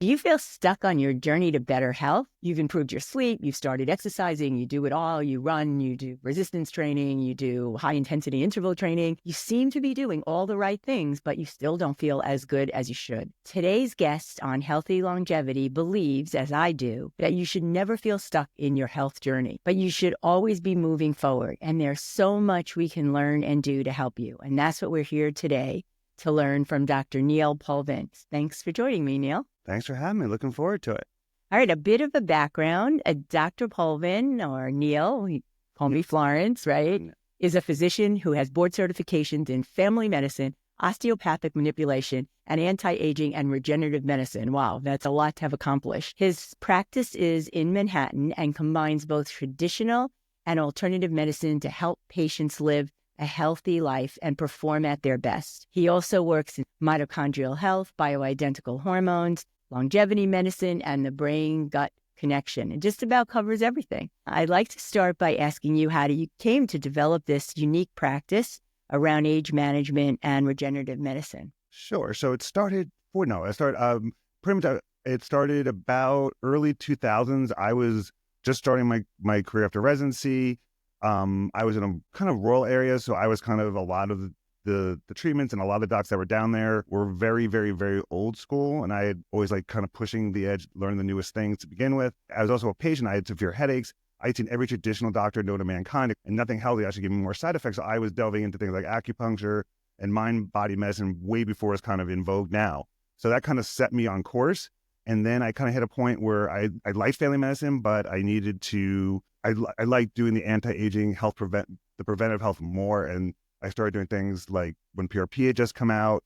Do you feel stuck on your journey to better health? You've improved your sleep, you've started exercising, you do it all, you run, you do resistance training, you do high-intensity interval training. You seem to be doing all the right things, but you still don't feel as good as you should. Today's guest on Healthy Longevity believes, as I do, that you should never feel stuck in your health journey, but you should always be moving forward. And there's so much we can learn and do to help you. And that's what we're here today to learn from Dr. Neil Paulvin. Thanks for joining me, Neil. Thanks for having me. Looking forward to it. All right, a bit of a background. Dr. Paulvin, or Neil, he called me Florence, right, is a physician who has board certifications in family medicine, osteopathic manipulation, and anti-aging and regenerative medicine. Wow, that's a lot to have accomplished. His practice is in Manhattan and combines both traditional and alternative medicine to help patients live a healthy life and perform at their best. He also works in mitochondrial health, bioidentical hormones, longevity medicine, and the brain-gut connection. It just about covers everything. I'd like to start by asking you how you came to develop this unique practice around age management and regenerative medicine. Sure. So it started it started about early 2000s. I was just starting my career after residency. I was in a kind of rural area, so I was kind of a lot of the treatments and a lot of the docs that were down there were very, very, very old school. And I had always like kind of pushing the edge, learning the newest things to begin with. I was also a patient. I had severe headaches. I'd seen every traditional doctor known to mankind, and nothing healthy actually gave me more side effects. So I was delving into things like acupuncture and mind-body medicine way before it's kind of in vogue now. So that kind of set me on course. And then I kind of hit a point where I liked family medicine, but I needed to, I liked doing the anti-aging the preventive health more. And I started doing things like when PRP had just come out,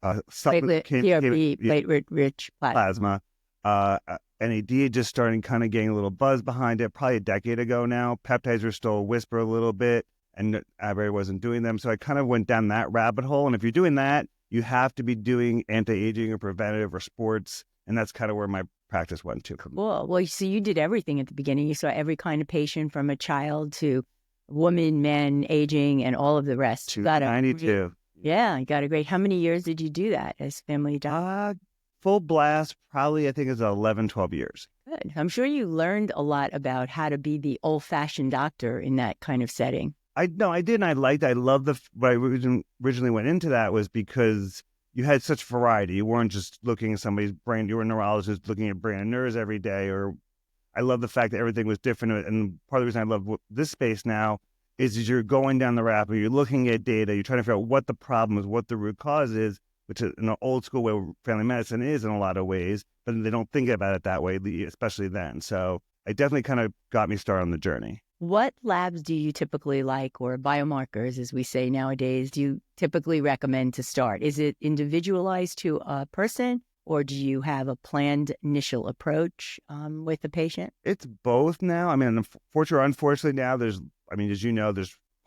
platelet-rich plasma. NAD had just starting kind of getting a little buzz behind it, probably a decade ago now. Peptides were still a whisper a little bit, and everybody wasn't doing them. So I kind of went down that rabbit hole. And if you're doing that, you have to be doing anti-aging or preventative or sports. And that's kind of where my practice went to. Cool. Well, so you did everything at the beginning. You saw every kind of patient from a child to women, men, aging, and all of the rest. 92. Yeah, you got a great. How many years did you do that as family doctor? Full blast, probably I think it's 11, 12 years. Good. I'm sure you learned a lot about how to be the old-fashioned doctor in that kind of setting. I did, and I liked it. I loved what I originally went into that was because you had such variety. You weren't just looking at somebody's brain. You were a neurologist looking at brain and nerves every day. Or I love the fact that everything was different. And part of the reason I love this space now is you're going down the rabbit hole, you're looking at data, you're trying to figure out what the problem is, what the root cause is, which is in an old school way family medicine is in a lot of ways, but they don't think about it that way, especially then. So it definitely kind of got me started on the journey. What labs do you typically like, or biomarkers, as we say nowadays, do you typically recommend to start? Is it individualized to a person, or do you have a planned initial approach with the patient? It's both now. I mean, unfortunately now there's probably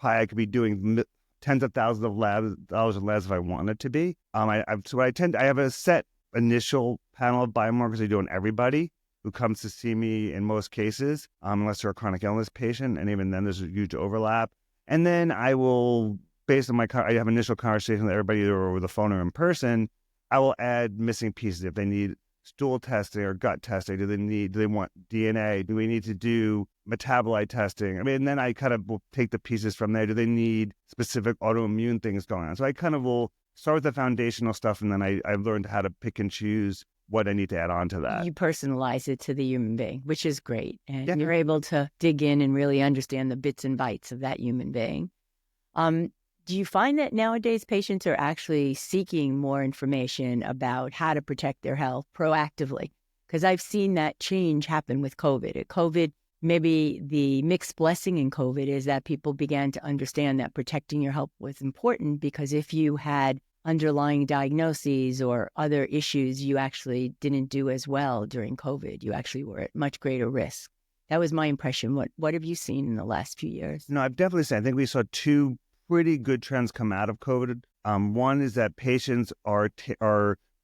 I could be doing tens of thousands of dollars of labs if I wanted to be. I have a set initial panel of biomarkers I do on everybody who comes to see me in most cases, unless they're a chronic illness patient, and even then there's a huge overlap. And then I will, based on I have initial conversation with everybody either over the phone or in person, I will add missing pieces if they need stool testing or gut testing. Do they want DNA? Do we need to do metabolite testing? I mean, and then I kind of will take the pieces from there. Do they need specific autoimmune things going on? So I kind of will start with the foundational stuff, and then I've learned how to pick and choose what I need to add on to that. You personalize it to the human being, which is great. And you're able to dig in and really understand the bits and bytes of that human being. Do you find that nowadays patients are actually seeking more information about how to protect their health proactively? Because I've seen that change happen with COVID. Maybe the mixed blessing in COVID is that people began to understand that protecting your health was important, because if you had underlying diagnoses or other issues, you actually didn't do as well during COVID. You actually were at much greater risk. That was my impression. What have you seen in the last few years? No, I've definitely seen, I think we saw two pretty good trends come out of COVID. One is that patients are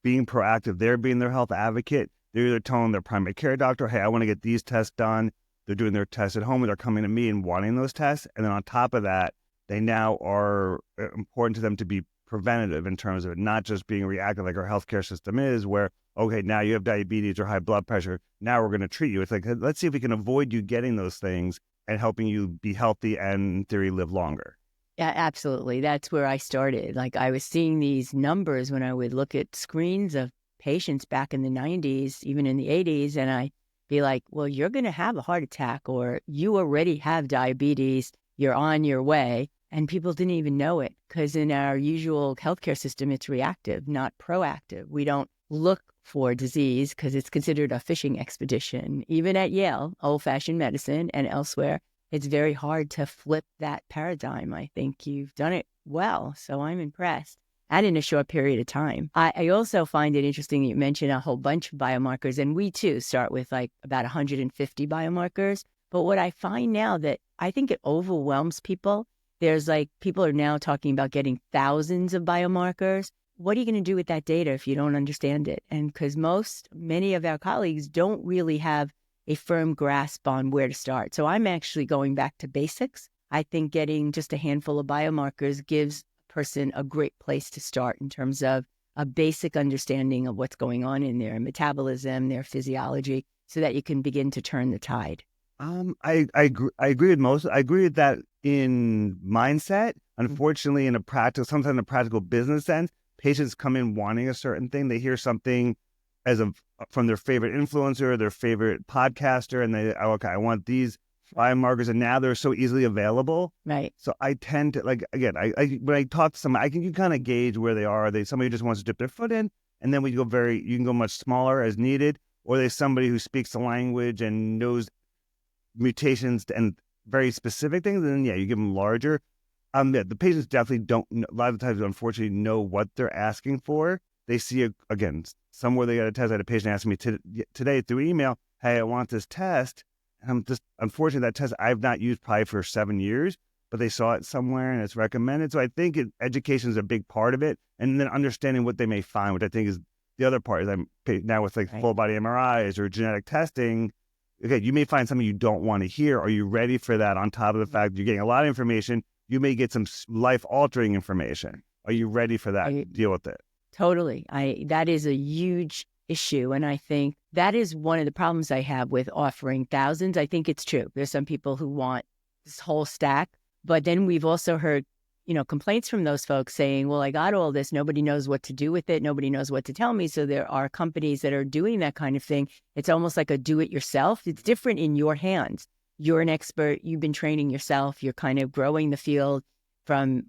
being proactive. They're being their health advocate. They're either telling their primary care doctor, hey, I want to get these tests done. They're doing their tests at home, and they're coming to me and wanting those tests. And then on top of that, they now are important to them to be preventative in terms of it not just being reactive like our healthcare system is, where, okay, now you have diabetes or high blood pressure. Now we're going to treat you. It's like, let's see if we can avoid you getting those things and helping you be healthy and, in theory, live longer. Yeah, absolutely. That's where I started. Like I was seeing these numbers when I would look at screens of patients back in the 90s, even in the 80s, and I'd be like, well, you're going to have a heart attack or you already have diabetes. You're on your way. And people didn't even know it because in our usual healthcare system, it's reactive, not proactive. We don't look for disease because it's considered a fishing expedition. Even at Yale, old-fashioned medicine and elsewhere, it's very hard to flip that paradigm. I think you've done it well, so I'm impressed. And in a short period of time. I also find it interesting you mentioned a whole bunch of biomarkers, and we too start with like about 150 biomarkers. But what I find now that I think it overwhelms people, there's like people are now talking about getting thousands of biomarkers. What are you going to do with that data if you don't understand it? And because many of our colleagues don't really have a firm grasp on where to start. So I'm actually going back to basics. I think getting just a handful of biomarkers gives a person a great place to start in terms of a basic understanding of what's going on in their metabolism, their physiology, so that you can begin to turn the tide. I agree with most. I agree with that in mindset. Unfortunately, sometimes in a practical business sense, patients come in wanting a certain thing. They hear something from their favorite influencer, their favorite podcaster, and okay, I want these biomarkers, and now they're so easily available. Right. So I tend to when I talk to somebody, you kind of gauge where they are. Somebody who just wants to dip their foot in, and then you can go much smaller as needed, or there's somebody who speaks the language and knows mutations and very specific things, and then you give them larger. The patients definitely don't. A lot of times, unfortunately, know what they're asking for. They see somewhere they got a test. I had a patient ask me today through email, "Hey, I want this test." And I'm just, unfortunately, that test I've not used probably for 7 years, but they saw it somewhere and it's recommended. So I think education is a big part of it, and then understanding what they may find, which I think is the other part. Is I'm now with like full body MRIs or genetic testing. Okay, you may find something you don't want to hear. Are you ready for that? On top of the fact that you're getting a lot of information, you may get some life-altering information. Are you ready for that? Deal with it. Totally. That is a huge issue. And I think that is one of the problems I have with offering thousands. I think it's true. There's some people who want this whole stack, but then we've also heard, complaints from those folks saying, well, I got all this. Nobody knows what to do with it. Nobody knows what to tell me. So there are companies that are doing that kind of thing. It's almost like a do-it-yourself. It's different in your hands. You're an expert. You've been training yourself. You're kind of growing the field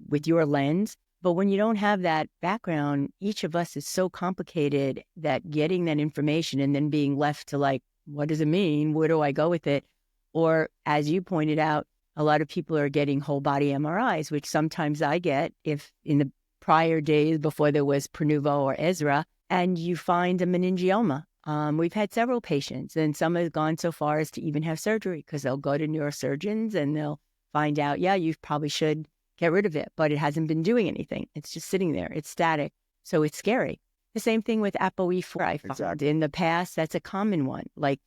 with your lens. But when you don't have that background, each of us is so complicated that getting that information and then being left to like, what does it mean? Where do I go with it? Or as you pointed out, a lot of people are getting whole body MRIs, which sometimes I get if in the prior days before there was Prenuvo or Ezra, and you find a meningioma. We've had several patients, and some have gone so far as to even have surgery because they'll go to neurosurgeons and they'll find out, you probably should get rid of it, but it hasn't been doing anything. It's just sitting there. It's static. So it's scary. The same thing with ApoE4. I found in the past, that's a common one. Like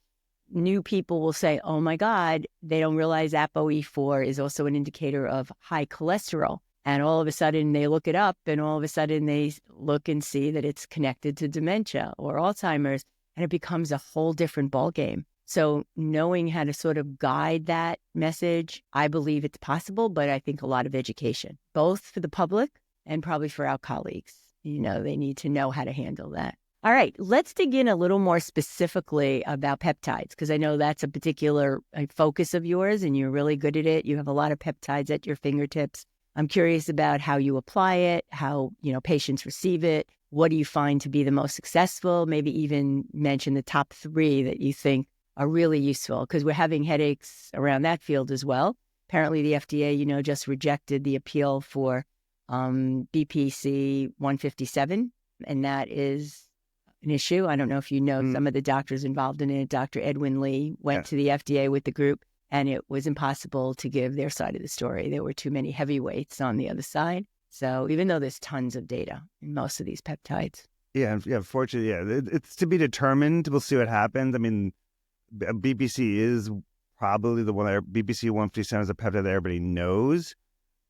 new people will say, oh my God, they don't realize ApoE4 is also an indicator of high cholesterol. And all of a sudden they look it up and all of a sudden they look and see that it's connected to dementia or Alzheimer's, and it becomes a whole different ballgame. So knowing how to sort of guide that message, I believe it's possible, but I think a lot of education, both for the public and probably for our colleagues. They need to know how to handle that. All right, let's dig in a little more specifically about peptides, because I know that's a particular focus of yours and you're really good at it. You have a lot of peptides at your fingertips. I'm curious about how you apply it, how, patients receive it. What do you find to be the most successful? Maybe even mention the top 3 that you think are really useful, because we're having headaches around that field as well. Apparently the FDA, just rejected the appeal for BPC 157, and that is an issue. I don't know if you know some of the doctors involved in it. Dr. Edwin Lee went to the FDA with the group, and it was impossible to give their side of the story. There were too many heavyweights on the other side. So even though there's tons of data in most of these peptides. Fortunately, it's to be determined. We'll see what happens. I mean, BPC is probably the one BPC 157 is a peptide that everybody knows.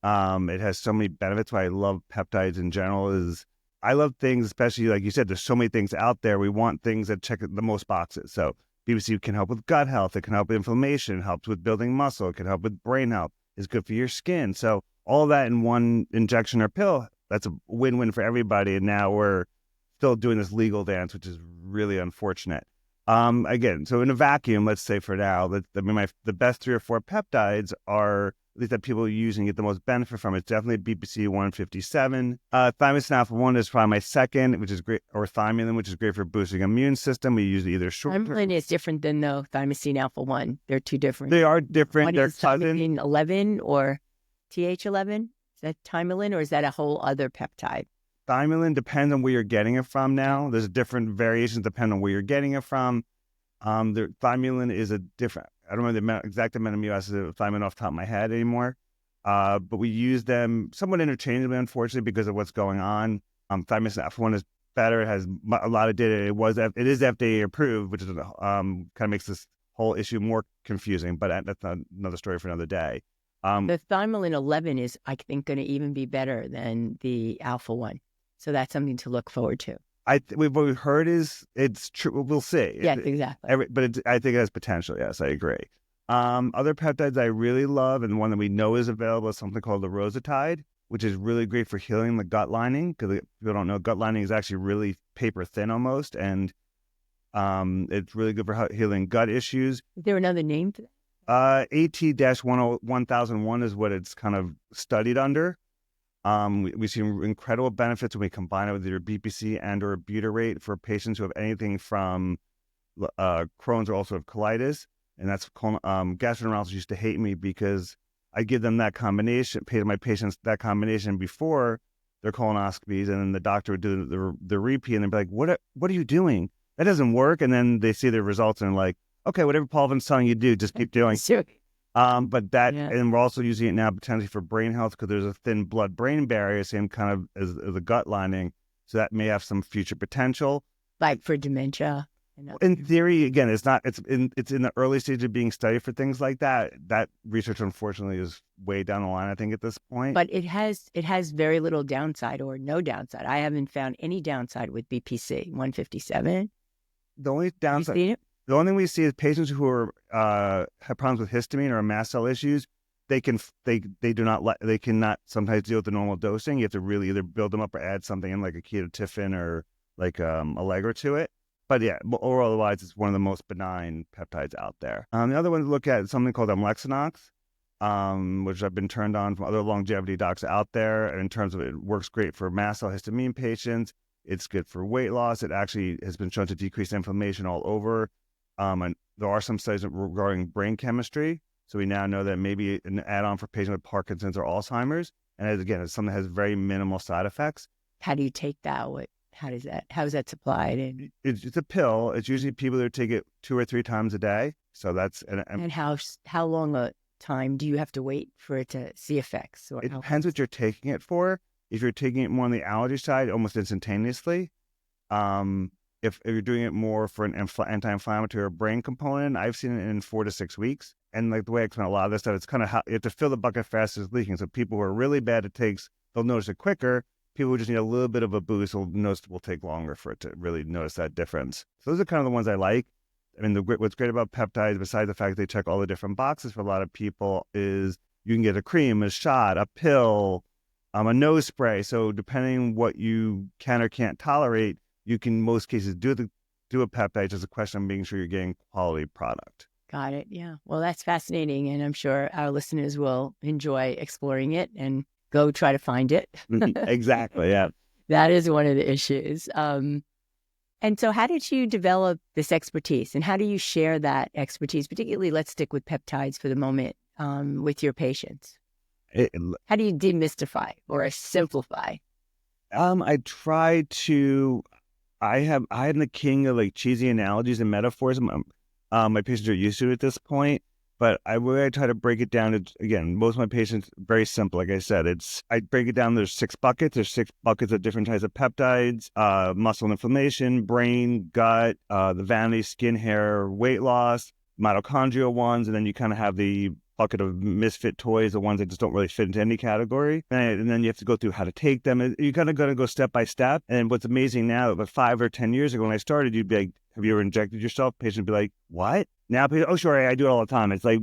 It has so many benefits. Why I love peptides in general is I love things, especially like you said, there's so many things out there. We want things that check the most boxes. So BBC can help with gut health. It can help with inflammation. It helps with building muscle. It can help with brain health. It's good for your skin. So all that in one injection or pill, that's a win-win for everybody. And now we're still doing this legal dance, which is really unfortunate. Again, so in a vacuum, let's say for now, the best 3 or 4 peptides are, at least that people are using, get the most benefit from. It's definitely BPC 157. Thymosin alpha-1 is probably my second, which is great, or thymulin, which is great for boosting immune system. We use either short. Thymulin is different than the thymosin alpha-1. They're two different. They are different. What They're is thymulin 11 or TH11? Is that thymulin, or is that a whole other peptide? Thymulin depends on where you're getting it from now. There's different variations depending on where you're getting it from. The thymulin is a different, I don't remember the exact amount of amino acids of thymulin off the top of my head anymore. But we use them somewhat interchangeably, unfortunately, because of what's going on. Thymosin alpha-1 is better. It has a lot of data. It is FDA approved, which is kind of makes this whole issue more confusing, but that's another story for another day. The thymulin 11 is, I think, going to even be better than the alpha-1. So that's something to look forward to. What we've heard is it's true. We'll see. Yes, exactly. I think it has potential. Yes, I agree. Other peptides I really love, and one that we know is available, is something called the Rosatide, which is really great for healing the gut lining. Because people don't know, gut lining is actually really paper thin almost, and it's really good for healing gut issues. Is there another name for that? AT-1001 is what it's kind of studied under. We see incredible benefits when we combine it with either BPC and or butyrate for patients who have anything from Crohn's or ulcerative colitis. And that's gastroenterologists used to hate me because I give them that combination, pay my patients that combination before their colonoscopies, and then the doctor would do the repeat, and they'd be like, "What are you doing? That doesn't work." And then they see the results and like, "Okay, whatever Paulvin's telling you to do, just keep doing." Sure. And we're also using it now potentially for brain health because there's a thin blood-brain barrier, same kind of as the gut lining. So that may have some future potential. Like for dementia. In theory, again, it's in the early stage of being studied for things like that. That research, unfortunately, is way down the line, I think, at this point. But it has very little downside or no downside. I haven't found any downside with BPC 157. The only downside. You seen it? The only thing we see is patients who are have problems with histamine or mast cell issues. They cannot sometimes deal with the normal dosing. You have to really either build them up or add something in like a ketotifen or like Allegra to it. But yeah, or otherwise, it's one of the most benign peptides out there. The other one to look at is something called Amlexanox, which I've been turned on from other longevity docs out there. And in terms of it works great for mast cell histamine patients. It's good for weight loss. It actually has been shown to decrease inflammation all over. And there are some studies regarding brain chemistry. So we now know that maybe an add-on for patients with Parkinson's or Alzheimer's. And again, it's something that has very minimal side effects. How do you take that? How is that supplied? And it's a pill. It's usually people that take it 2 or 3 times a day. So that's and how long a time do you have to wait for it to see effects? It depends what you're taking it for. If you're taking it more on the allergy side, almost instantaneously. If you're doing it more for an anti-inflammatory or brain component, I've seen it in 4 to 6 weeks. And like the way I explain a lot of this stuff, it's kind of how you have to fill the bucket fast as it's leaking. So people who are really bad, they'll notice it quicker. People who just need a little bit of a boost will take longer for it to really notice that difference. So those are kind of the ones I like. I mean, what's great about peptides, besides the fact they check all the different boxes for a lot of people, is you can get a cream, a shot, a pill, a nose spray. So depending what you can or can't tolerate, you can in most cases do a peptide. Just a question of making sure you're getting quality product. Got it. Yeah. Well, that's fascinating. And I'm sure our listeners will enjoy exploring it and go try to find it. Exactly. Yeah. That is one of the issues. And so how did you develop this expertise and how do you share that expertise? Particularly, let's stick with peptides for the moment with your patients. How do you demystify or simplify? I try to. I am the king of like cheesy analogies and metaphors. My patients are used to it at this point, but I try to break it down. Again, most of my patients, very simple. Like I said, I break it down. There's 6 buckets. There's 6 buckets of different types of peptides, muscle and inflammation, brain, gut, the vanity, skin, hair, weight loss, mitochondrial ones. And then you kind of have the bucket of misfit toys, the ones that just don't really fit into any category. And then you have to go through how to take them. You're kind of going to go step by step. And what's amazing now, about 5 or 10 years ago when I started, you'd be like, have you ever injected yourself? Patient would be like, what? Now, oh, sure, I do it all the time. It's like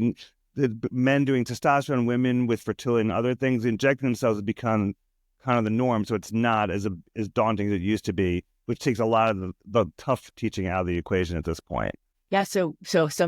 the men doing testosterone, women with fertility and other things, injecting themselves has become kind of the norm. So it's not as daunting as it used to be, which takes a lot of the tough teaching out of the equation at this point. Yeah, so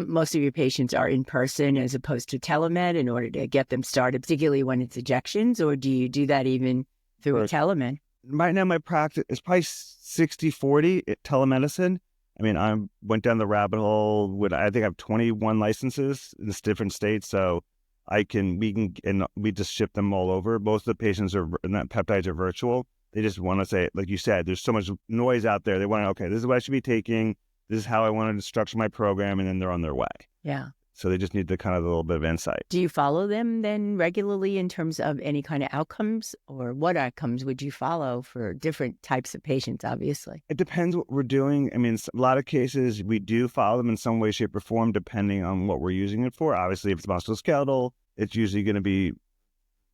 most of your patients are in person as opposed to telemed in order to get them started, particularly when it's injections, or do you do that even through a telemed? Right now, my practice is probably 60-40 telemedicine. I mean, I went down the rabbit hole with, I think I have 21 licenses in different states, so we just ship them all over. Most of the patients peptides are virtual. They just want to say, like you said, there's so much noise out there. They want to, okay, this is what I should be taking. This is how I wanted to structure my program, and then they're on their way. Yeah. So they just need the kind of a little bit of insight. Do you follow them then regularly in terms of any kind of outcomes, or what outcomes would you follow for different types of patients, obviously? It depends what we're doing. I mean, a lot of cases we do follow them in some way, shape, or form, depending on what we're using it for. Obviously, if it's musculoskeletal, it's usually going to be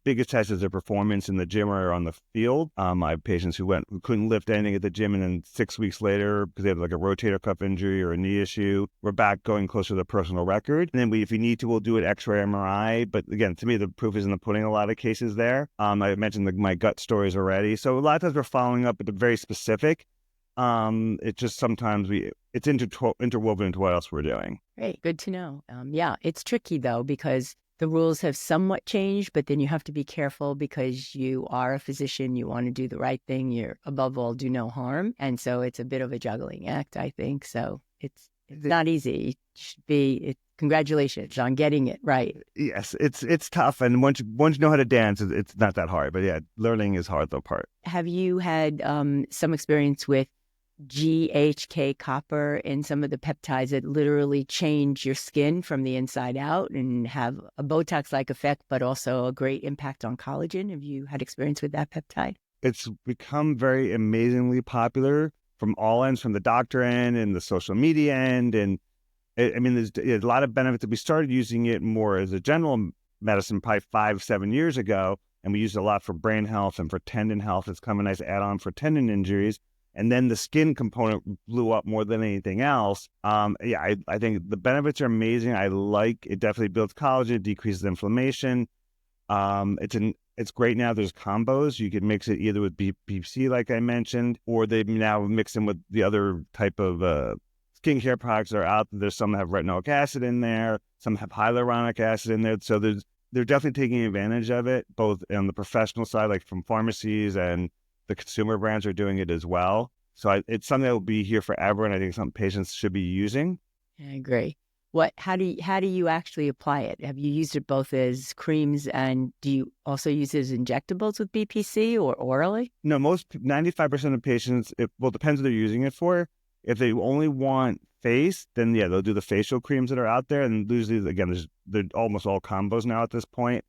biggest test is their performance in the gym or on the field. I have patients who couldn't lift anything at the gym, and then 6 weeks later, because they have like a rotator cuff injury or a knee issue, we're back going closer to the personal record. And then if we need to, we'll do an X-ray, MRI. But again, to me, the proof is in the pudding. A lot of cases there. I mentioned my gut stories already, so a lot of times we're following up at the very specific. It's just sometimes it's interwoven into what else we're doing. Great, good to know. Yeah, it's tricky though, because the rules have somewhat changed, but then you have to be careful because you are a physician. You want to do the right thing. You're above all, do no harm. And so it's a bit of a juggling act, I think. So it's not easy. It should be, congratulations on getting it right. Yes, it's tough. And once you know how to dance, it's not that hard. But yeah, learning is hard though part. Have you had some experience with GHK copper and some of the peptides that literally change your skin from the inside out and have a Botox-like effect, but also a great impact on collagen? Have you had experience with that peptide? It's become very amazingly popular from all ends, from the doctor end and the social media end. And there's a lot of benefits. We started using it more as a general medicine probably 5-7 years ago, and we used it a lot for brain health and for tendon health. It's kind of a nice add-on for tendon injuries. And then the skin component blew up more than anything else. I think the benefits are amazing. I like it. Definitely builds collagen, decreases inflammation. It's great now. There's combos. You can mix it either with BPC, like I mentioned, or they now mix them with the other type of skincare products that are out there. There's some that have retinoic acid in there. Some have hyaluronic acid in there. So they're definitely taking advantage of it, both on the professional side, like from pharmacies, and the consumer brands are doing it as well. So it's something that will be here forever, and I think some patients should be using. I agree. How do you actually apply it? Have you used it both as creams, and do you also use it as injectables with BPC or orally? No, 95% of patients, it depends what they're using it for. If they only want face, then yeah, they'll do the facial creams that are out there. And usually, again, they're almost all combos now at this point.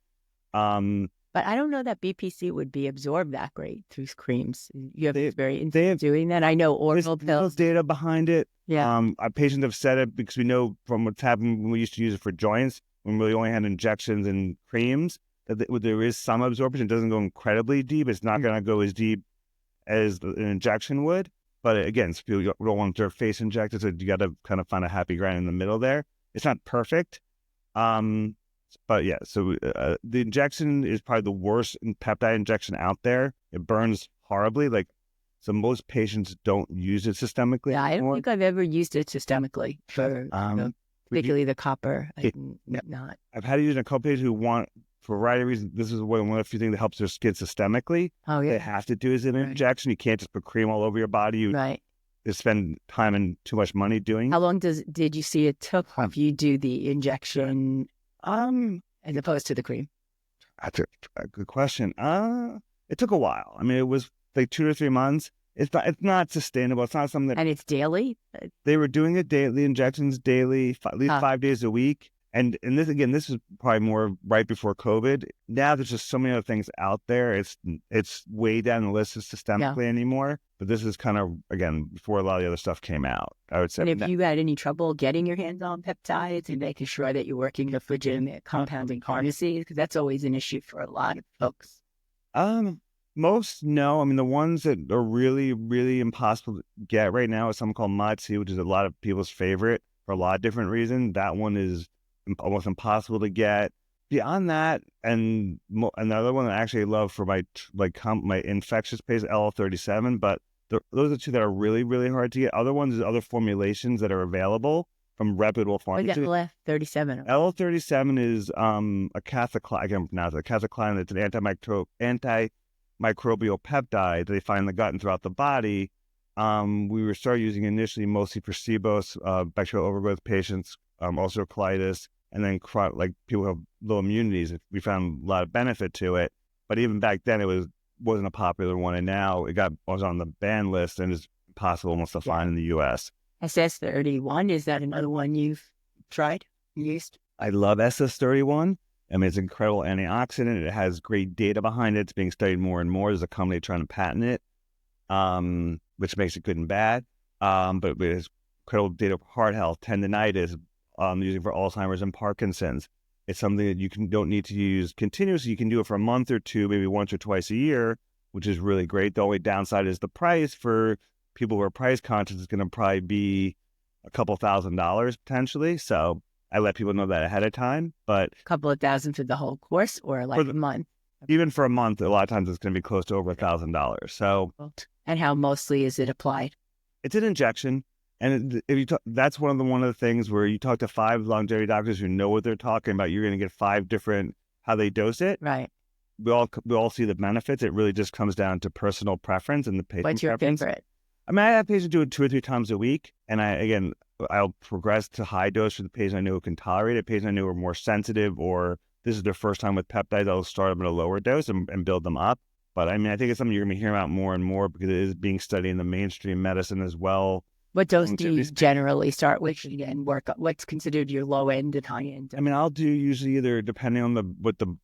But I don't know that BPC would be absorbed that great through creams. You have experience doing that? I know oral pills. Data behind it. Yeah. Our patients have said it because we know from what's happened when we used to use it for joints, when we only had injections and creams, that there is some absorption. It doesn't go incredibly deep. It's not going to go as deep as an injection would. But again, people don't want their face injected, so you got to kind of find a happy ground in the middle there. It's not perfect. But yeah, so the injection is probably the worst peptide injection out there. It burns horribly. So most patients don't use it systemically. Yeah, I don't think I've ever used it systemically for particularly the copper. Not. I've had it used in a couple patients who want, for a variety of reasons, this is one of the few things that helps their skin systemically. Oh yeah. They have to do is an injection. You can't just put cream all over your body. Right. You spend time and too much money doing. How long did you see it took if you do the injection? As opposed to the cream? That's a good question. It took a while. I mean, it was like 2 to 3 months. It's not sustainable. It's not something that... And it's daily? They were doing it daily, injections daily, at least 5 days a week. And this is probably more right before COVID. Now there's just so many other things out there. It's way down the list systemically anymore. But this is kind of, again, before a lot of the other stuff came out, I would say. And if you had any trouble getting your hands on peptides and making sure that you're working with legitimate compounding pharmacies, because that's always an issue for a lot of folks. Most, no. I mean, the ones that are really, really impossible to get right now is something called Matsu, which is a lot of people's favorite for a lot of different reasons. That one is almost impossible to get. Beyond that, and another one that I actually love for my infectious paste, LL37, but those are two that are really, really hard to get. Other ones is other formulations that are available from reputable pharmacies. LL37. LL37 is a cathecline. I can't pronounce it. Cathecline. It's an antimicrobial peptide that they find in the gut and throughout the body. We were started using initially mostly for SIBO, bacterial overgrowth patients, ulcerative colitis, and then like people who have low immunities. We found a lot of benefit to it, but even back then it wasn't a popular one, and now was on the ban list and is impossible almost to find in the U.S. SS31, is that another one you've tried, used? I love SS31. I mean, it's an incredible antioxidant. It has great data behind it. It's being studied more and more. There's a company trying to patent it, which makes it good and bad. But it has incredible data for heart health, tendinitis, using for Alzheimer's and Parkinson's. It's something that you don't need to use continuously. You can do it for a month or two, maybe once or twice a year, which is really great. The only downside is the price. For people who are price conscious, it's going to probably be a couple $1,000s potentially. So I let people know that ahead of time. But a couple of thousand for the whole course, or like a month? Even for a month, a lot of times it's going to be close to over $1,000. So, and how mostly is it applied? It's an injection. And that's one of the things where you talk to 5 longevity doctors who know what they're talking about. You're going to get 5 different how they dose it. Right. We all see the benefits. It really just comes down to personal preference and the patient. What's your preference. favorite? I mean, I have patients do it 2 or 3 times a week, and I'll progress to high dose for the patient I know who can tolerate it. Patients I know are more sensitive, or this is their first time with peptides, I'll start them at a lower dose and build them up. But I mean, I think it's something you're going to be hearing about more and more because it is being studied in the mainstream medicine as well. What dose do you generally start with and work on? What's considered your low end and high end? I mean, I'll do usually either depending on what the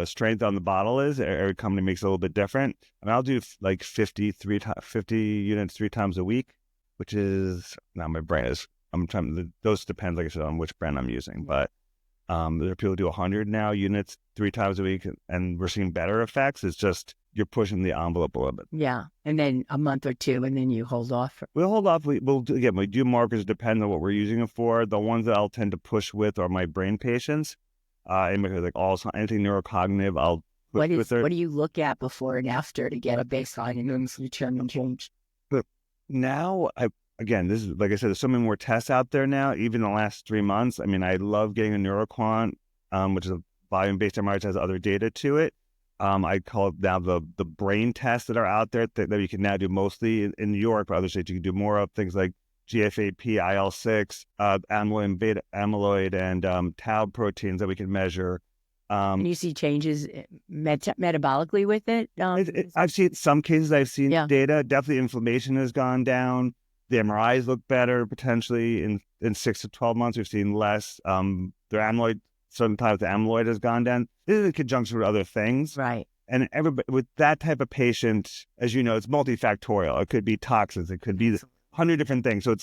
strength on the bottle is. Every company makes it a little bit different. I mean, I'll do like 50 units 3 times a week, which is now my brain is. The dose depends, like I said, on which brand I'm using. But there are people who do 100 now units 3 times a week, and we're seeing better effects. It's just you're pushing the envelope a little bit. Yeah, and then a month or 2, and then you hold off. We'll hold off. We do markers depending on what we're using it for. The ones that I'll tend to push with are my brain patients. Like anything neurocognitive, I'll push with her. What do you look at before and after to get a baseline and then determine change? But now, this is, like I said, there's so many more tests out there now, even in the last 3 months. I mean, I love getting a neuroquant, which is a volume-based MRI that has other data to it. I call it now the brain tests that are out there that you can now do mostly in New York, but other states you can do more of, things like GFAP, IL-6, amyloid, beta amyloid, and tau proteins that we can measure. And you see changes metabolically with it? I've seen some cases. I've seen data. Definitely inflammation has gone down. The MRIs look better potentially in 6 to 12 months. We've seen less. Their amyloid, sometimes the amyloid has gone down. This is in conjunction with other things. Right. And everybody with that type of patient, as you know, it's multifactorial. It could be toxins. It could be 100 different things. So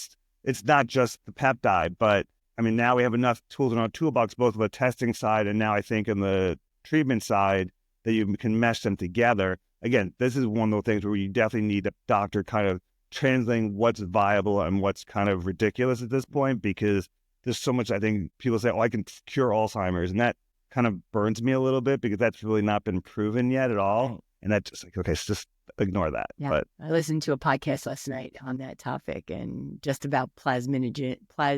it's not just the peptide, but I mean, now we have enough tools in our toolbox, both on the testing side and now I think in the treatment side, that you can mesh them together. Again, this is one of those things where you definitely need a doctor kind of translating what's viable and what's kind of ridiculous at this point, because there's so much. I think people say, "Oh, I can cure Alzheimer's," and that kind of burns me a little bit because that's really not been proven yet at all. And that's just like, okay, so just ignore that. Yeah. But I listened to a podcast last night on that topic and just about plasminogens,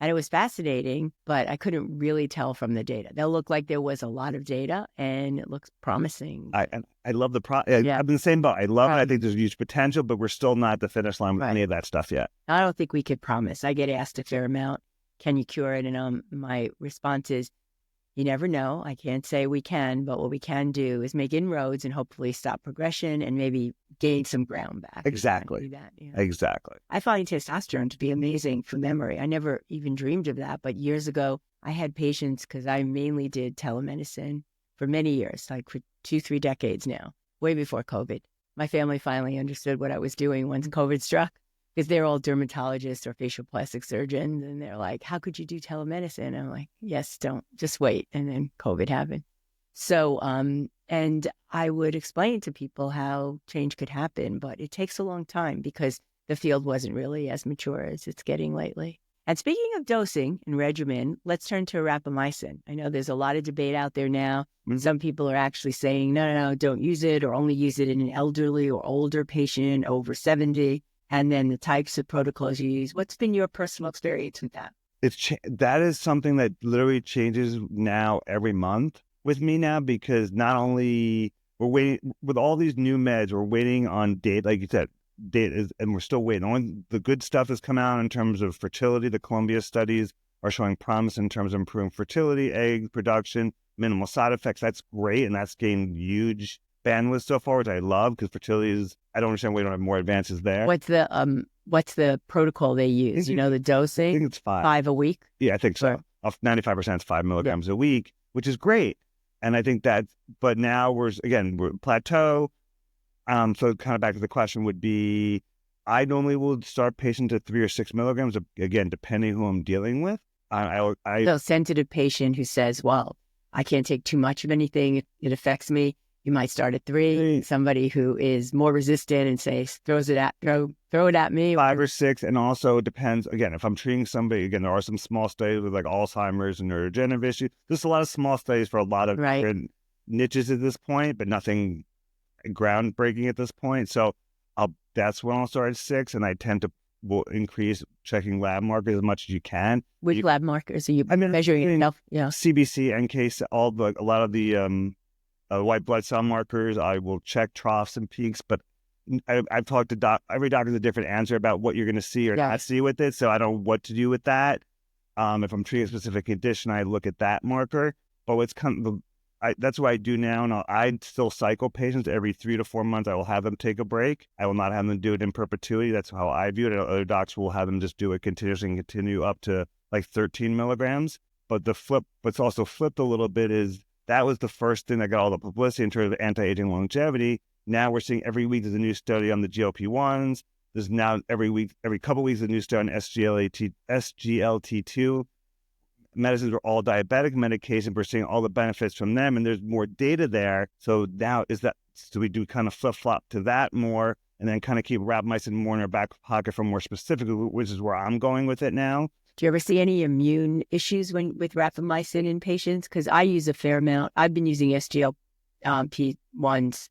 and it was fascinating, but I couldn't really tell from the data. That looked like there was a lot of data, and it looks promising. I love the I've been the same boat. I love it. I think there's huge potential, but we're still not at the finish line with any of that stuff yet. I don't think we could promise. I get asked a fair amount, can you cure it? And my response is, You never know. I can't say we can, but what we can do is make inroads and hopefully stop progression and maybe gain some ground back. Exactly. Do that, yeah. Exactly. I find testosterone to be amazing for memory. I never even dreamed of that. But years ago, I had patients because I mainly did telemedicine for many years, like for 2-3 decades now, way before COVID. My family finally understood what I was doing once COVID struck, because they're all dermatologists or facial plastic surgeons. And they're like, how could you do telemedicine? I'm like, yes, don't, just wait. And then COVID happened. So, and I would explain to people how change could happen, but it takes a long time because the field wasn't really as mature as it's getting lately. And speaking of dosing and regimen, let's turn to rapamycin. I know there's a lot of debate out there now. Mm-hmm. Some people are actually saying, no, don't use it, or only use it in an elderly or older patient over 70. And then the types of protocols you use. What's been your personal experience with that? That is something that literally changes now every month with me now, because not only we're waiting with all these new meds, we're waiting on data, like you said, and we're still waiting. Only the good stuff has come out in terms of fertility. The Columbia studies are showing promise in terms of improving fertility, egg production, minimal side effects. That's great, and that's gained huge bandwidth so far, which I love, because fertility is, I don't understand why we don't have more advances there. What's the protocol they use? You know, the dosing? I think it's 5. 5 a week? Yeah, I think so. Sure. Of 95% is 5 milligrams a week, which is great. And I think that, but now we're plateau. So kind of back to the question would be, I normally will start patients at 3 or 6 milligrams, again, depending who I'm dealing with. So sensitive patient who says, well, I can't take too much of anything. It affects me. You might start at 3. Somebody who is more resistant and throw it at me. 5 or 6. And also it depends, again, if I'm treating somebody, again, there are some small studies with like Alzheimer's and neurodegenerative issues. There's a lot of small studies for a lot of different niches at this point, but nothing groundbreaking at this point. So that's when I'll start at 6, and I tend to will increase checking lab markers as much as you can. Which lab markers are you measuring yourself? Yeah. CBC, NK, a lot of the white blood cell markers. I will check troughs and peaks, but I've talked to every doctor's a different answer about what you're going to see or not see with it. So I don't know what to do with that. If I'm treating a specific condition, I look at that marker. But what's that's what I do now. And I still cycle patients every 3 to 4 months. I will have them take a break. I will not have them do it in perpetuity. That's how I view it. Other docs will have them just do it continuously and continue up to like 13 milligrams. But what's also flipped a little bit is that was the first thing that got all the publicity in terms of anti-aging longevity. Now we're seeing every week there's a new study on the GLP-1s. There's now every couple of weeks a new study on SGLT2. Medicines are all diabetic medications. We're seeing all the benefits from them, and there's more data there. So now do we do kind of flip-flop to that more, and then kind of keep rapamycin more in our back pocket for more specifically, which is where I'm going with it now. Do you ever see any immune issues with rapamycin in patients? Because I use a fair amount. I've been using SGLT1s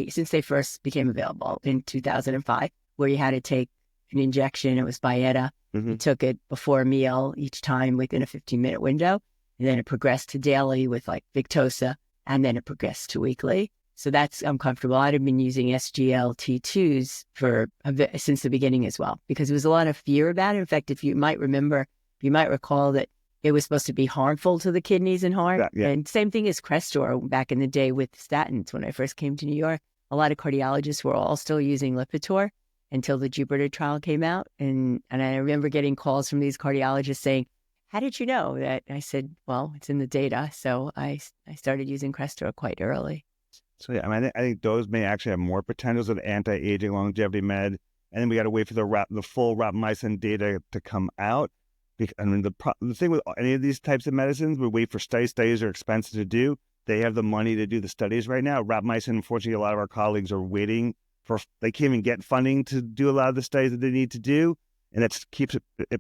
since they first became available in 2005, where you had to take an injection. It was Byetta. Mm-hmm. You took it before a meal each time within a 15-minute window. And then it progressed to daily with like Victoza, and then it progressed to weekly. So I'm comfortable. I've been using SGLT2s since the beginning as well, because there was a lot of fear about it. In fact, you might recall that it was supposed to be harmful to the kidneys and heart. Yeah. And same thing as Crestor back in the day with statins. When I first came to New York, a lot of cardiologists were all still using Lipitor until the Jupiter trial came out. And I remember getting calls from these cardiologists saying, how did you know that? I said, well, it's in the data. So I started using Crestor quite early. So yeah, I think those may actually have more potentials of anti-aging longevity med, and then we got to wait for the full rapamycin data to come out. I mean, the thing with any of these types of medicines, we wait for studies. Studies are expensive to do. They have the money to do the studies right now. Rapamycin, unfortunately, a lot of our colleagues are waiting they can't even get funding to do a lot of the studies that they need to do. And it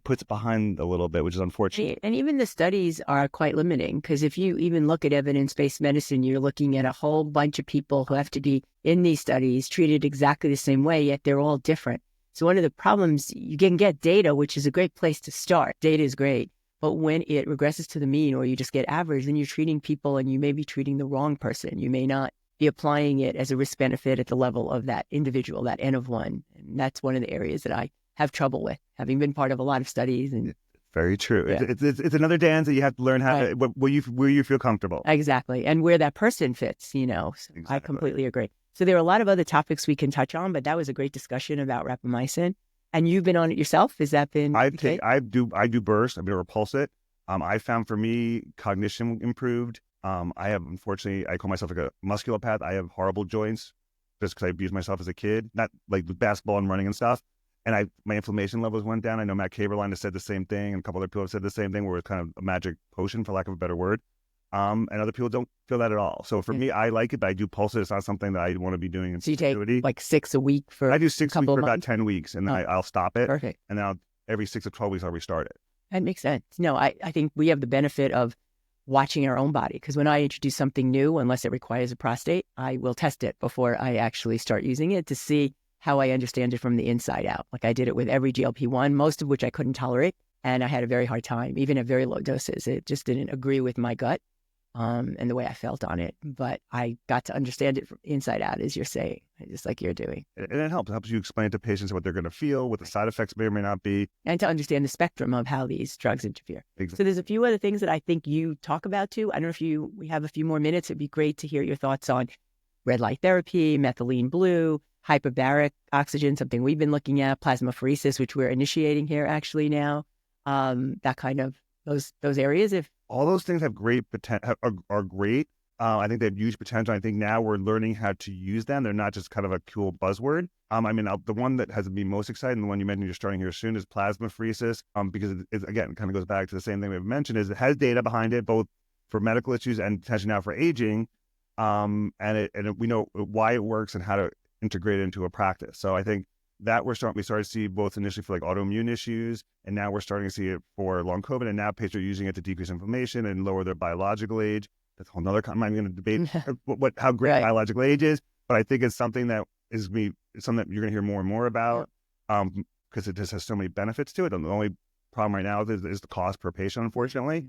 puts it behind a little bit, which is unfortunate. And even the studies are quite limiting, because if you even look at evidence-based medicine, you're looking at a whole bunch of people who have to be in these studies treated exactly the same way, yet they're all different. So one of the problems, you can get data, which is a great place to start. Data is great. But when it regresses to the mean, or you just get average, then you're treating people and you may be treating the wrong person. You may not be applying it as a risk-benefit at the level of that individual, that N of 1. And that's one of the areas that I have trouble with, having been part of a lot of studies. And Very true. Yeah. It's another dance that you have to learn how Right. where you feel comfortable. Exactly. And where that person fits, you know. So I Exactly. completely agree. So there are a lot of other topics we can touch on, but that was a great discussion about rapamycin. And you've been on it yourself? Has that been the case? I do burst. I've been a repulse it. I found for me cognition improved. I have, unfortunately, I call myself like a musculopath. I have horrible joints just because I abused myself as a kid, not like with basketball and running and stuff. And my inflammation levels went down. I know Matt Caberline has said the same thing, and a couple other people have said the same thing, where it's kind of a magic potion, for lack of a better word. And other people don't feel that at all. So for me, I like it, but I do pulse it. It's not something that I want to be doing in So you take perpetuity. like 6 a week for I do 6 weeks couple for of about months? 10 weeks, and then I'll stop it. Perfect. And then every 6 to 12 weeks, I'll restart it. That makes sense. No, I think we have the benefit of watching our own body, because when I introduce something new, unless it requires a prostate, I will test it before I actually start using it to see how I understand it from the inside out. Like I did it with every GLP-1, most of which I couldn't tolerate. And I had a very hard time, even at very low doses. It just didn't agree with my gut and the way I felt on it. But I got to understand it from inside out, as you're saying, just like you're doing. And it helps. It helps you explain to patients what they're going to feel, what the side effects may or may not be. And to understand the spectrum of how these drugs interfere. Exactly. So there's a few other things that I think you talk about too. I don't know if we have a few more minutes. It'd be great to hear your thoughts on red light therapy, methylene blue, hyperbaric oxygen, something we've been looking at, plasmapheresis, which we're initiating here actually now. That kind of those areas. If all those things have great potential, are great. I think they have huge potential. I think now we're learning how to use them. They're not just kind of a cool buzzword. I mean, the one that has me most excited, and the one you mentioned you're starting here soon, is plasmapheresis. Because it again kind of goes back to the same thing we've mentioned, is it has data behind it, both for medical issues and potentially now for aging. And we know why it works and how to integrate it into a practice. So I think that we started to see both initially for like autoimmune issues, and now we're starting to see it for long COVID, and now patients are using it to decrease inflammation and lower their biological age. That's a whole nother, I'm not going to debate how great biological age is, but I think it's something that it's something that you're going to hear more and more about, because it just has so many benefits to it. And the only problem right now is the cost per patient, unfortunately.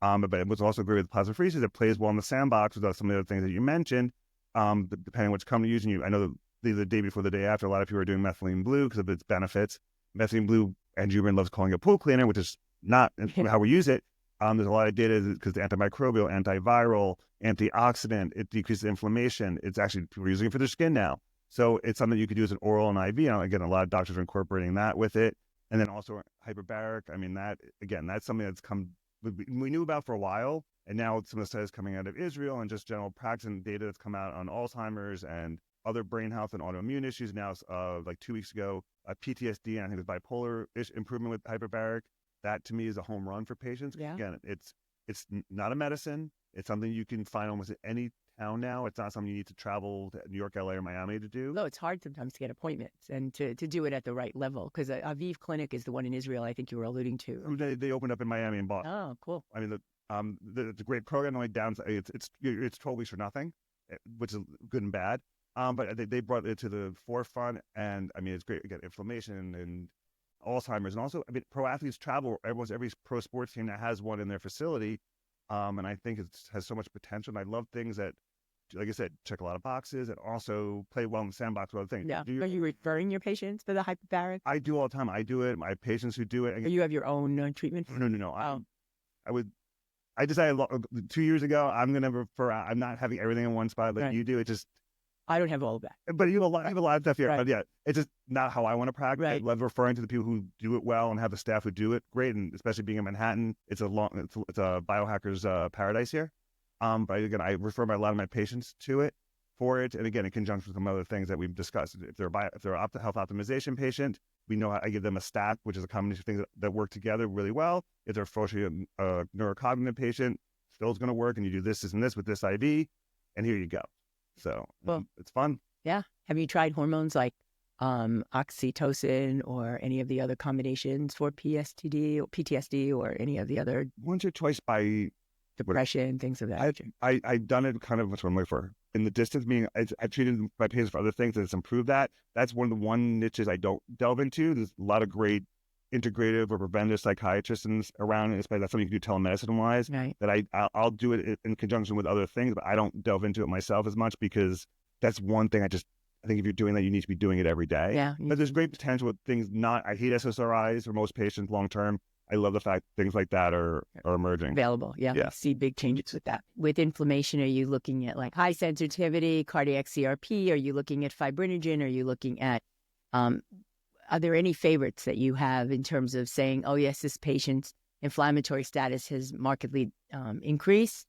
But it was also great with plasmapheresis. It plays well in the sandbox with some of the other things that you mentioned, depending on what's coming to using you. I know the day before, the day after, a lot of people are doing methylene blue because of its benefits. Methylene blue, and Juben loves calling it a pool cleaner, which is not how we use it. There's a lot of data because the antimicrobial, antiviral, antioxidant, it decreases inflammation. It's actually, people are using it for their skin now. So it's something you could do as an oral and IV. And again, a lot of doctors are incorporating that with it. And then also hyperbaric. I mean, that's something that's we knew about for a while. And now some of the studies coming out of Israel and just general practice and data that's come out on Alzheimer's and other brain health and autoimmune issues. Now, like 2 weeks ago, PTSD, and I think it was bipolar improvement with hyperbaric. That to me is a home run for patients. Yeah. Again, it's not a medicine. It's something you can find almost in any town now. It's not something you need to travel to New York, LA, or Miami to do. No, it's hard sometimes to get appointments and to do it at the right level, because Aviv Clinic is the one in Israel I think you were alluding to. They opened up in Miami and Boston. Oh, cool. I mean, it's a great program. The only downside, it's 12 weeks for nothing, which is good and bad. But they brought it to the forefront, and I mean, it's great. Again, inflammation and Alzheimer's, and also, I mean, pro athletes travel. Every pro sports team that has one in their facility, and I think it has so much potential. And I love things that, like I said, check a lot of boxes and also play well in the sandbox with other things. Yeah. Are you referring your patients for the hyperbaric? I do all the time. I do it. My patients who do it. Or you have your own treatment? No. Oh. I decided 2 years ago I'm going to refer. I'm not having everything in one spot like you do. It just. I don't have all of that. But you have a lot of stuff here. Right. But yeah, it's just not how I want to practice. Right. I love referring to the people who do it well and have the staff who do it great. And especially being in Manhattan, it's a biohackers paradise here. But I refer a lot of my patients to it for it. And again, in conjunction with some other things that we've discussed. If they're a health optimization patient, we know how I give them a stack, which is a combination of things that work together really well. If they're unfortunately a neurocognitive patient, still is going to work. And you do this and this with this IV, and here you go. So it's fun. Yeah. Have you tried hormones like oxytocin or any of the other combinations for PTSD or any of the other? Once or twice by depression, things of that nature. I've done it kind of what I'm looking for. In the distance, meaning I treated my patients for other things and it's improved that. That's one of the niches I don't delve into. There's a lot of great integrative or preventive psychiatrists around, especially that's something you can do telemedicine-wise, right. That I'll do it in conjunction with other things, but I don't delve into it myself as much because that's one thing I think if you're doing that, you need to be doing it every day. Yeah. But there's great potential with things I hate SSRIs for most patients long-term. I love the fact things like that are emerging. Available. Yeah. Yeah. We see big changes with that. With inflammation, are you looking at like high sensitivity, cardiac CRP? Are you looking at fibrinogen? Are you looking at, are there any favorites that you have in terms of saying, oh, yes, this patient's inflammatory status has markedly increased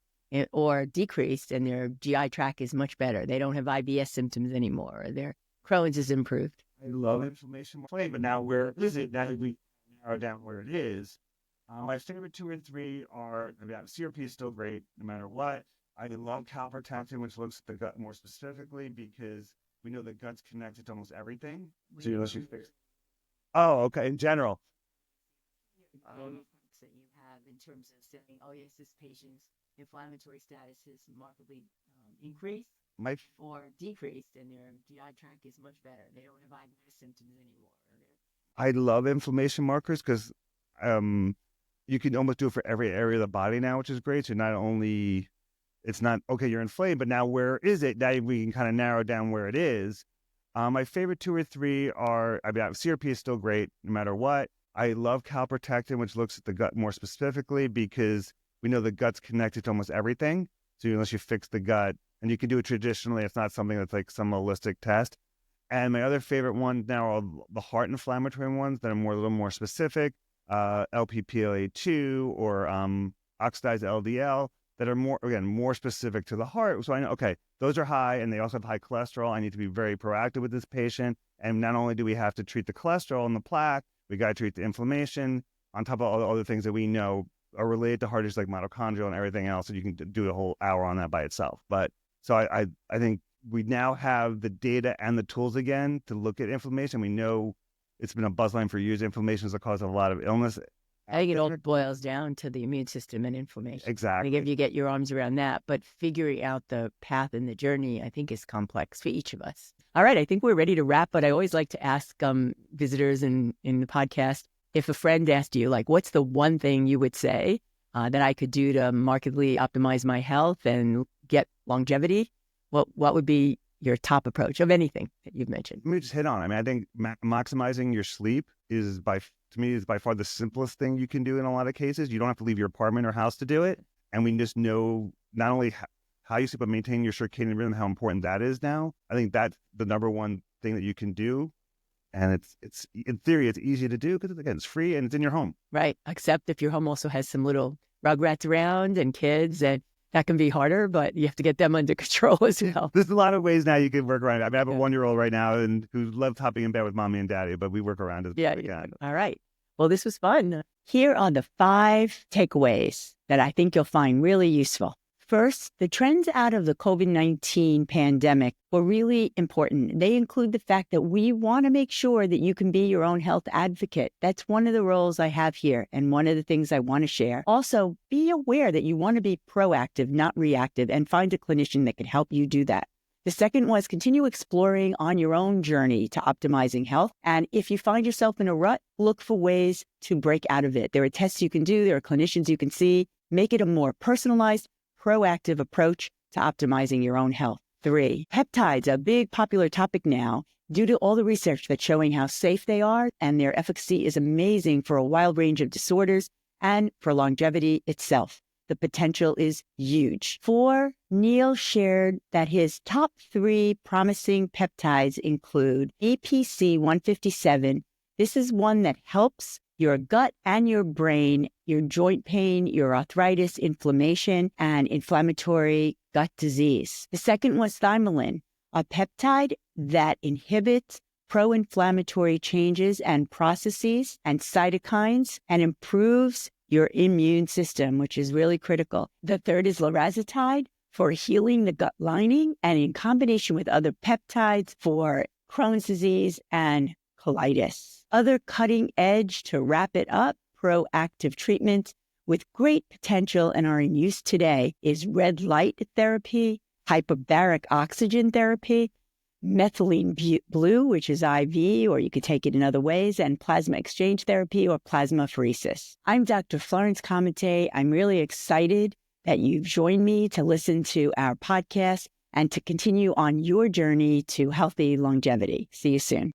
or decreased and their GI tract is much better. They don't have IBS symptoms anymore. Or their Crohn's is improved. I love inflammation, but now where is it? Now that we narrow down where it is. My favorite 2 or 3 are, CRP is still great no matter what. I love calprotectin, which looks at the gut more specifically because we know the gut's connected to almost everything. So unless you fix. Oh, okay. In general. That you have in terms of saying, oh, yes, this patient's inflammatory status has markedly increased or decreased and their GI tract is much better. They don't have IBS symptoms anymore. I love inflammation markers because you can almost do it for every area of the body now, which is great. So not only, it's not, okay, you're inflamed, but now where is it? Now we can kind of narrow down where it is. My favorite 2 or 3 are, CRP is still great no matter what. I love calprotectin, which looks at the gut more specifically because we know the gut's connected to almost everything. So unless you fix the gut, and you can do it traditionally, it's not something that's like some holistic test. And my other favorite ones now are the heart inflammatory ones that are a little more specific. LPPLA2 or oxidized LDL that are more specific to the heart. So I know, okay, those are high and they also have high cholesterol. I need to be very proactive with this patient. And not only do we have to treat the cholesterol and the plaque, we got to treat the inflammation on top of all the other things that we know are related to heart issues like mitochondrial and everything else. So you can do a whole hour on that by itself. But so I think we now have the data and the tools again to look at inflammation. We know it's been a buzzline for years. Inflammation is the cause of a lot of illness. I think it all boils down to the immune system and inflammation. Exactly. I think if you get your arms around that, but figuring out the path and the journey, I think is complex for each of us. All right, I think we're ready to wrap, but I always like to ask visitors in the podcast, if a friend asked you, like, what's the one thing you would say that I could do to markedly optimize my health and get longevity? What would be your top approach of anything that you've mentioned? Let me just hit on. I think maximizing your sleep is by far the simplest thing you can do in a lot of cases. You don't have to leave your apartment or house to do it. And we just know not only how you sleep, but maintain your circadian rhythm, how important that is now. I think that's the number one thing that you can do. And it's in theory, it's easy to do because, again, it's free and it's in your home. Right. Except if your home also has some little rugrats around and kids, and that can be harder, but you have to get them under control as well. There's a lot of ways now you can work around it. I have a 1-year-old right now and who loves hopping in bed with mommy and daddy, but we work around it. Yeah. All right. Well, this was fun. Here are the 5 takeaways that I think you'll find really useful. First, the trends out of the COVID-19 pandemic were really important. They include the fact that we want to make sure that you can be your own health advocate. That's one of the roles I have here and one of the things I want to share. Also, be aware that you want to be proactive, not reactive, and find a clinician that can help you do that. The second was continue exploring on your own journey to optimizing health. And if you find yourself in a rut, look for ways to break out of it. There are tests you can do. There are clinicians you can see. Make it a more personalized, proactive approach to optimizing your own health. 3, peptides, a big popular topic now due to all the research that's showing how safe they are, and their efficacy is amazing for a wide range of disorders and for longevity itself. The potential is huge. 4, Neil shared that his top 3 promising peptides include EPC 157. This is one that helps your gut and your brain, your joint pain, your arthritis, inflammation, and inflammatory gut disease. The second was thymolin, a peptide that inhibits pro-inflammatory changes and processes and cytokines and improves your immune system, which is really critical. The third is lorazepam for healing the gut lining and in combination with other peptides for Crohn's disease and colitis. Other cutting edge to wrap it up, proactive treatment with great potential and are in use today is red light therapy, hyperbaric oxygen therapy, methylene blue, which is IV, or you could take it in other ways, and plasma exchange therapy or plasmapheresis. I'm Dr. Florence Comite. I'm really excited that you've joined me to listen to our podcast and to continue on your journey to healthy longevity. See you soon.